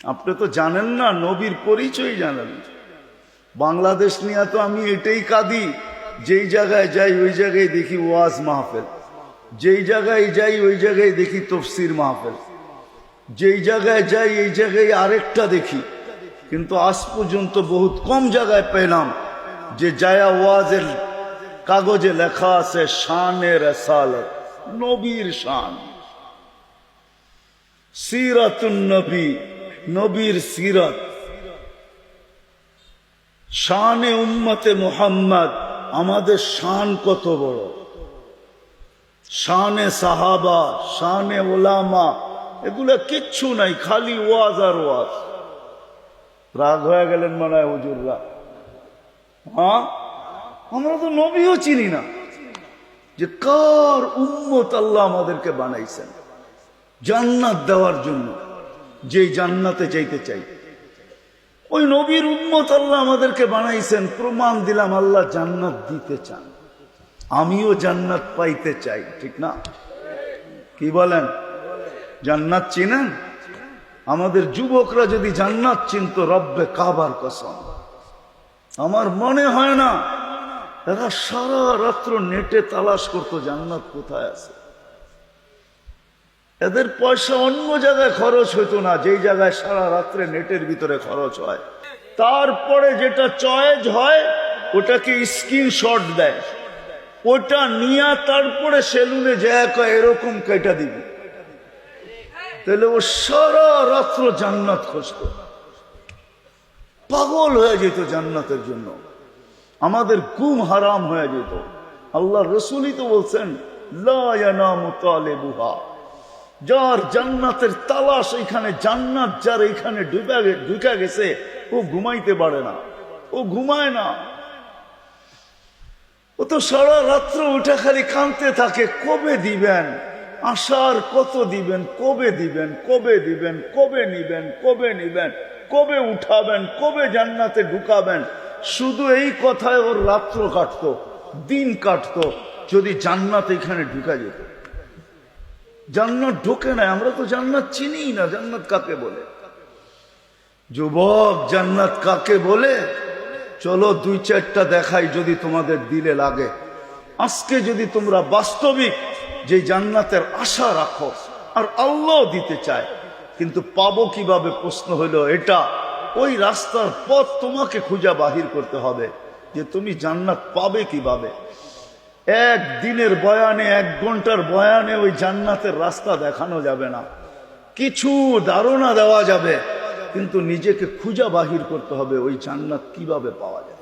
আপনি তো জানেন না, নবীর পরিচয় জানেন। বাংলাদেশ নিয়ে তো আমি এটাই কাঁদি, যেই জায়গায় যাই ওই জায়গায় দেখি ওয়াজ মাহফিল, যেই জায়গায় যাই ওই জায়গায় দেখি তফসির মাহফিল, যেই জায়গায় যাই এই জায়গায় আরেকটা দেখি। কিন্তু আজ পর্যন্ত বহুত কম জায়গায় পেলাম যে জায়া ওয়াজের কাগজে লেখা আছে শানে রাসালাত, নবীর শান, সিরাতুন নবী, নবীর সিরাত, শানে উম্মতে মুহাম্মদ। আমাদের শান কত বড়, শানে সাহাবা, শানে ওলামা, এগুলা কিচ্ছু নাই, খালি ওয়াজ আর ওয়াজ। রাগ হয়ে গেলেন মনে হয় হুজুররা। হ্যাঁ, আমরা তো নবীও চিনি না, যে কার উম্মত আল্লাহ আমাদেরকে বানাইছেন জান্নাত দেওয়ার জন্য, যে জান্নাতে যাইতে চাই ওই নবীর উম্মত আল্লাহ আমাদেরকে বানাইছেন। প্রমাণ দিলাম আল্লাহ জান্নাত দিতে চান, আমিও জান্নাত পাইতে চাই, ঠিক না? কি বলেন? জান্নাত চিনেন? আমাদের যুবকরা যদি জান্নাত চিনত, রব্বে কাবার কসম, আমার মনে হয় না এরা সারা রাত্র নেটে তালাশ করতো জান্নাত কোথায় আছে। এদের পয়সা অন্য জায়গায় খরচ হইতো না, যেই জায়গায় সারা রাত্রে নেটের ভিতরে খরচ হয়। তারপরে যেটা চয়েস হয় ওটাকে স্ক্রিনশট দেয়, ওটা নিয়ে তারপরে সেলুনে যায় কয় এরকম কেটে দিবি। তাহলে ও সারা রাত্র জান্নাত খুঁজত, পাগল হয়ে যেত জান্নাতের জন্য। আমাদের ঘুম হারাম হয়ে যেত। আল্লাহ রসুলই তো বলছেন, লা ইয়ানামু তালিবুহা, যার জান্নাতের তালাশ এখানে, জান্নাত যার এখানে ঢুকে গেছে, ও ঘুমাইতে পারে না, ও ঘুমায় না। ও তো সারা রাত্র উঠে খালি কাঁদতে থাকে, কবে দিবেন, আশার কত দিবেন, কবে দিবেন, কবে দিবেন, কবে নিবেন, কবে নিবেন, কবে উঠাবেন, কবে জান্নাতে ঢুকাবেন। শুধু এই কথায় ওর রাত্র কাটতো, দিন কাটতো, যদি জান্নাত এখানে ঢুকা যেত। জান্নাত ঢোকে না, আমরা তো জান্নাত চিনি না, জান্নাত কাকে বলে। যুবক, জান্নাত কাকে বলে চলো দুই চারটা দেখাই, যদি তোমাদের দিলে লাগে। আজকে যদি তোমরা বাস্তবিক যে জান্নাতের আশা রাখো, আর আল্লাহ দিতে চায়, কিন্তু পাবো কিভাবে প্রশ্ন হইল এটা। ওই রাস্তার পথ তোমাকে খুঁজে বাহির করতে হবে, যে তুমি জান্নাত পাবে কিভাবে। এক দিনের বয়ানে, এক ঘন্টার বয়ানে ওই জান্নাতের রাস্তা দেখানো যাবে না। কিছু ধারণা দেওয়া যাবে, কিন্তু নিজেকে খুঁজে বাহির করতে হবে ওই জান্নাত কিভাবে পাওয়া যায়।